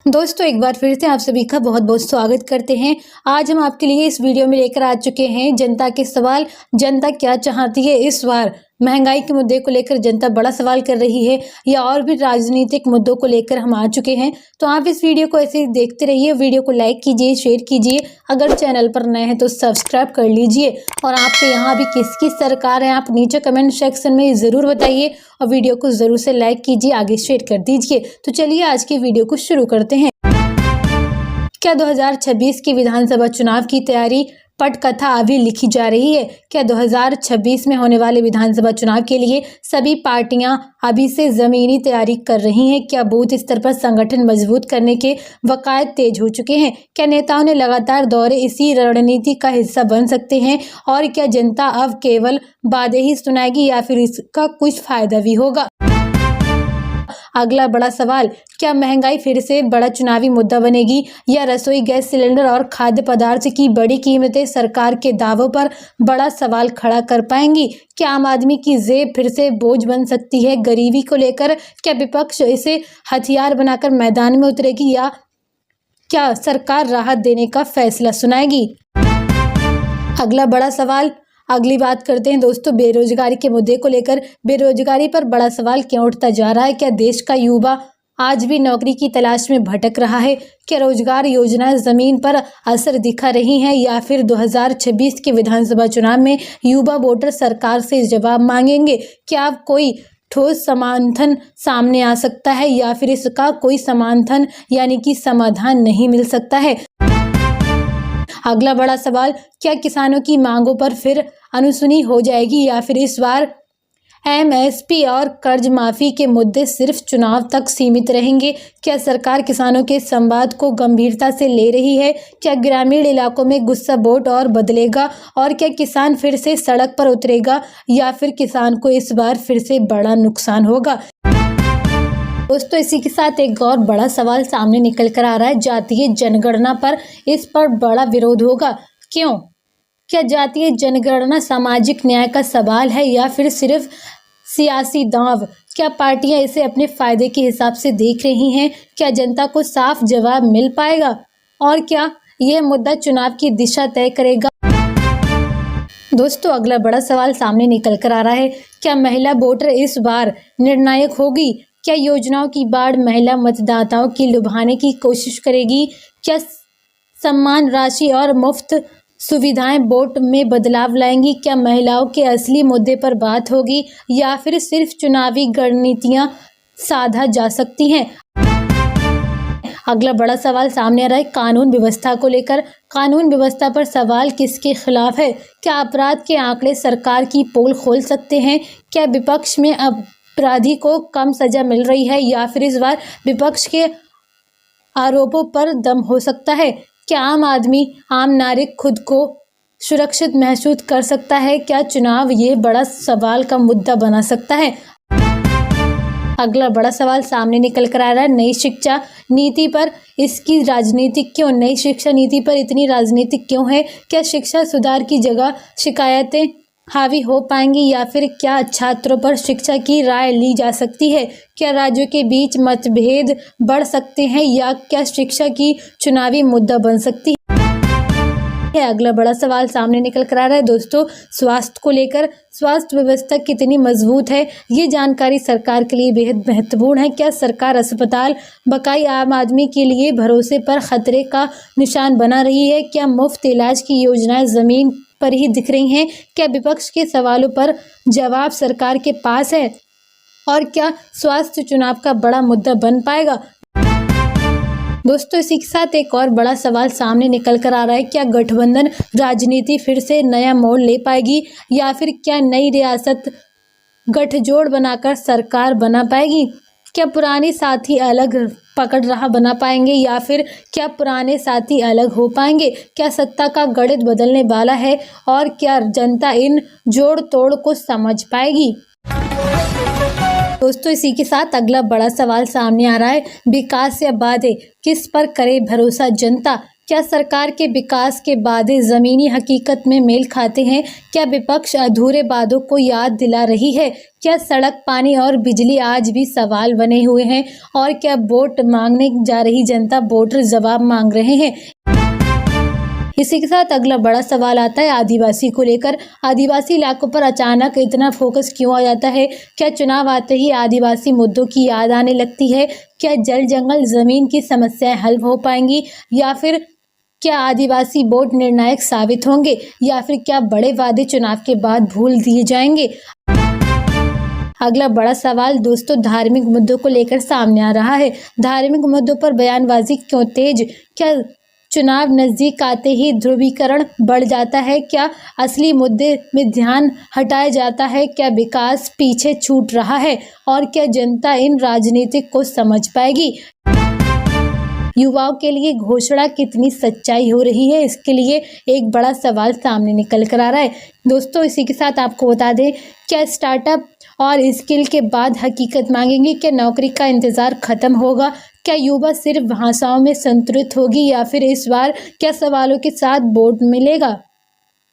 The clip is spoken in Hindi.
दोस्तों एक बार फिर से आप सभी का बहुत बहुत स्वागत करते हैं। आज हम आपके लिए इस वीडियो में लेकर आ चुके हैं जनता के सवाल। जनता क्या चाहती है इस बार? महंगाई के मुद्दे को लेकर जनता बड़ा सवाल कर रही है या और भी राजनीतिक मुद्दों को लेकर हम आ चुके हैं। तो आप इस वीडियो को ऐसे ही देखते रहिए। वीडियो को लाइक कीजिए, शेयर कीजिए। अगर चैनल पर नए हैं तो सब्सक्राइब कर लीजिए। और आपके यहाँ भी किसकी सरकार है आप नीचे कमेंट सेक्शन में ज़रूर बताइए और वीडियो को ज़रूर से लाइक कीजिए, आगे शेयर कर दीजिए। तो चलिए आज की वीडियो को शुरू करते हैं। क्या 2026 की विधानसभा चुनाव की तैयारी पटकथा अभी लिखी जा रही है? क्या 2026 में होने वाले विधानसभा चुनाव के लिए सभी पार्टियां अभी से जमीनी तैयारी कर रही हैं? क्या बूथ स्तर पर संगठन मजबूत करने के वकायद तेज हो चुके हैं? क्या नेताओं ने लगातार दौरे इसी रणनीति का हिस्सा बन सकते हैं? और क्या जनता अब केवल वादे ही सुनाएगी या फिर इसका कुछ फायदा भी होगा? अगला बड़ा सवाल, क्या महंगाई फिर से बड़ा चुनावी मुद्दा बनेगी या रसोई गैस सिलेंडर और खाद्य पदार्थ की बड़ी कीमतें सरकार के दावों पर बड़ा सवाल खड़ा कर पाएंगी? क्या आम आदमी की जेब फिर से बोझ बन सकती है? गरीबी को लेकर क्या विपक्ष इसे हथियार बनाकर मैदान में उतरेगी या क्या सरकार राहत देने का फैसला सुनाएगी? अगला बड़ा सवाल, अगली बात करते हैं दोस्तों बेरोजगारी के मुद्दे को लेकर। बेरोजगारी पर बड़ा सवाल क्यों उठता जा रहा है? क्या देश का युवा आज भी नौकरी की तलाश में भटक रहा है? क्या रोजगार योजनाएं जमीन पर असर दिखा रही हैं या फिर 2026 के विधानसभा चुनाव में युवा वोटर सरकार से जवाब मांगेंगे? क्या अब कोई ठोस समाधान सामने आ सकता है या फिर इसका कोई समाधान यानी कि समाधान नहीं मिल सकता है? अगला बड़ा सवाल, क्या किसानों की मांगों पर फिर अनसुनी हो जाएगी या फिर इस बार एमएसपी और कर्ज माफी के मुद्दे सिर्फ चुनाव तक सीमित रहेंगे? क्या सरकार किसानों के संवाद को गंभीरता से ले रही है? क्या ग्रामीण इलाकों में गुस्सा वोट और बदलेगा? और क्या किसान फिर से सड़क पर उतरेगा या फिर किसान को इस बार फिर से बड़ा नुकसान होगा? दोस्तों इसी के साथ एक और बड़ा सवाल सामने निकल कर आ रहा है, जातीय जनगणना पर इस पर बड़ा विरोध होगा। क्यों? क्या जातीय जनगणना सामाजिक न्याय का सवाल है या फिर सिर्फ सियासी दांव? क्या पार्टियां इसे अपने फायदे के हिसाब से देख रही हैं? क्या जनता को साफ जवाब मिल पाएगा? और क्या यह मुद्दा चुनाव की दिशा तय करेगा? दोस्तों अगला बड़ा सवाल सामने निकल कर आ रहा है, क्या महिला वोटर इस बार निर्णायक होगी? क्या योजनाओं की बाढ़ महिला मतदाताओं की लुभाने की कोशिश करेगी? क्या सम्मान राशि और मुफ्त सुविधाएं वोट में बदलाव लाएंगी? क्या महिलाओं के असली मुद्दे पर बात होगी या फिर सिर्फ चुनावी रणनीतियां साधा जा सकती हैं? अगला बड़ा सवाल सामने आ रहा है कानून व्यवस्था को लेकर। कानून व्यवस्था पर सवाल किसके खिलाफ है? क्या अपराध के आंकड़े सरकार की पोल खोल सकते हैं? क्या विपक्ष में अपराधी को कम सजा मिल रही है या फिर इस बार विपक्ष के आरोपों पर दम हो सकता है? क्या आम आदमी, आम नागरिक खुद को सुरक्षित महसूस कर सकता है? क्या चुनाव ये बड़ा सवाल का मुद्दा बना सकता है? अगला बड़ा सवाल सामने निकल कर आ रहा है नई शिक्षा नीति पर इसकी राजनीतिक क्यों? नई शिक्षा नीति पर इतनी राजनीतिक क्यों है? क्या शिक्षा सुधार की जगह शिकायतें हावी हो पाएंगी या फिर क्या छात्रों पर शिक्षा की राय ली जा सकती है? क्या राज्यों के बीच मतभेद बढ़ सकते हैं या क्या शिक्षा की चुनावी मुद्दा बन सकती है? अगला बड़ा सवाल सामने निकल कर आ रहा है दोस्तों स्वास्थ्य को लेकर। स्वास्थ्य व्यवस्था कितनी मजबूत है ये जानकारी सरकार के लिए बेहद महत्वपूर्ण है। क्या सरकार अस्पताल बकाई आम आदमी के लिए भरोसे पर खतरे का निशान बना रही है? क्या मुफ्त इलाज की योजनाएं जमीन पर ही दिख रही हैं? क्या विपक्ष के सवालों पर जवाब सरकार के पास है? और क्या स्वास्थ्य चुनाव का बड़ा मुद्दा बन पाएगा? दोस्तों इसी के साथ एक और बड़ा सवाल सामने निकल कर आ रहा है, क्या गठबंधन राजनीति फिर से नया मोड़ ले पाएगी या फिर क्या नई रियासत गठजोड़ बनाकर सरकार बना पाएगी? क्या पुराने साथी अलग पकड़ रहा बना पाएंगे या फिर क्या पुराने साथी अलग हो पाएंगे? क्या सत्ता का गणित बदलने वाला है और क्या जनता इन जोड़ तोड़ को समझ पाएगी? दोस्तों इसी के साथ अगला बड़ा सवाल सामने आ रहा है, विकास या वादे किस पर करे भरोसा जनता? क्या सरकार के विकास के वादे ज़मीनी हकीकत में मेल खाते हैं? क्या विपक्ष अधूरे वादों को याद दिला रही है? क्या सड़क, पानी और बिजली आज भी सवाल बने हुए हैं? और क्या वोट मांगने जा रही जनता वोटर जवाब मांग रहे हैं? इसी के साथ अगला बड़ा सवाल आता है आदिवासी को लेकर। आदिवासी इलाकों पर अचानक इतना फोकस क्यों आ जाता है? क्या चुनाव आते ही आदिवासी मुद्दों की याद आने लगती है? क्या जल, जंगल, जमीन की समस्याएं हल हो पाएंगी, या फिर क्या आदिवासी वोट निर्णायक साबित होंगे, या फिर क्या बड़े वादे चुनाव के बाद भूल दिए जाएंगे? अगला बड़ा सवाल दोस्तों धार्मिक मुद्दों को लेकर सामने आ रहा है। धार्मिक मुद्दों पर बयानबाजी क्यों तेज? क्या चुनाव नजदीक आते ही ध्रुवीकरण बढ़ जाता है? क्या असली मुद्दे में ध्यान हटाया जाता है? क्या विकास पीछे छूट रहा है? और क्या जनता इन राजनीतिक को समझ पाएगी? युवाओं के लिए घोषणा कितनी सच्चाई हो रही है, इसके लिए एक बड़ा सवाल सामने निकल कर आ रहा है। दोस्तों इसी के साथ आपको बता दें, क्या स्टार्टअप और स्किल के बाद हकीकत मांगेंगे? क्या नौकरी का इंतजार खत्म होगा? क्या युवा सिर्फ भाषाओं में संतुलित होगी, या फिर इस बार क्या सवालों के साथ वोट मिलेगा?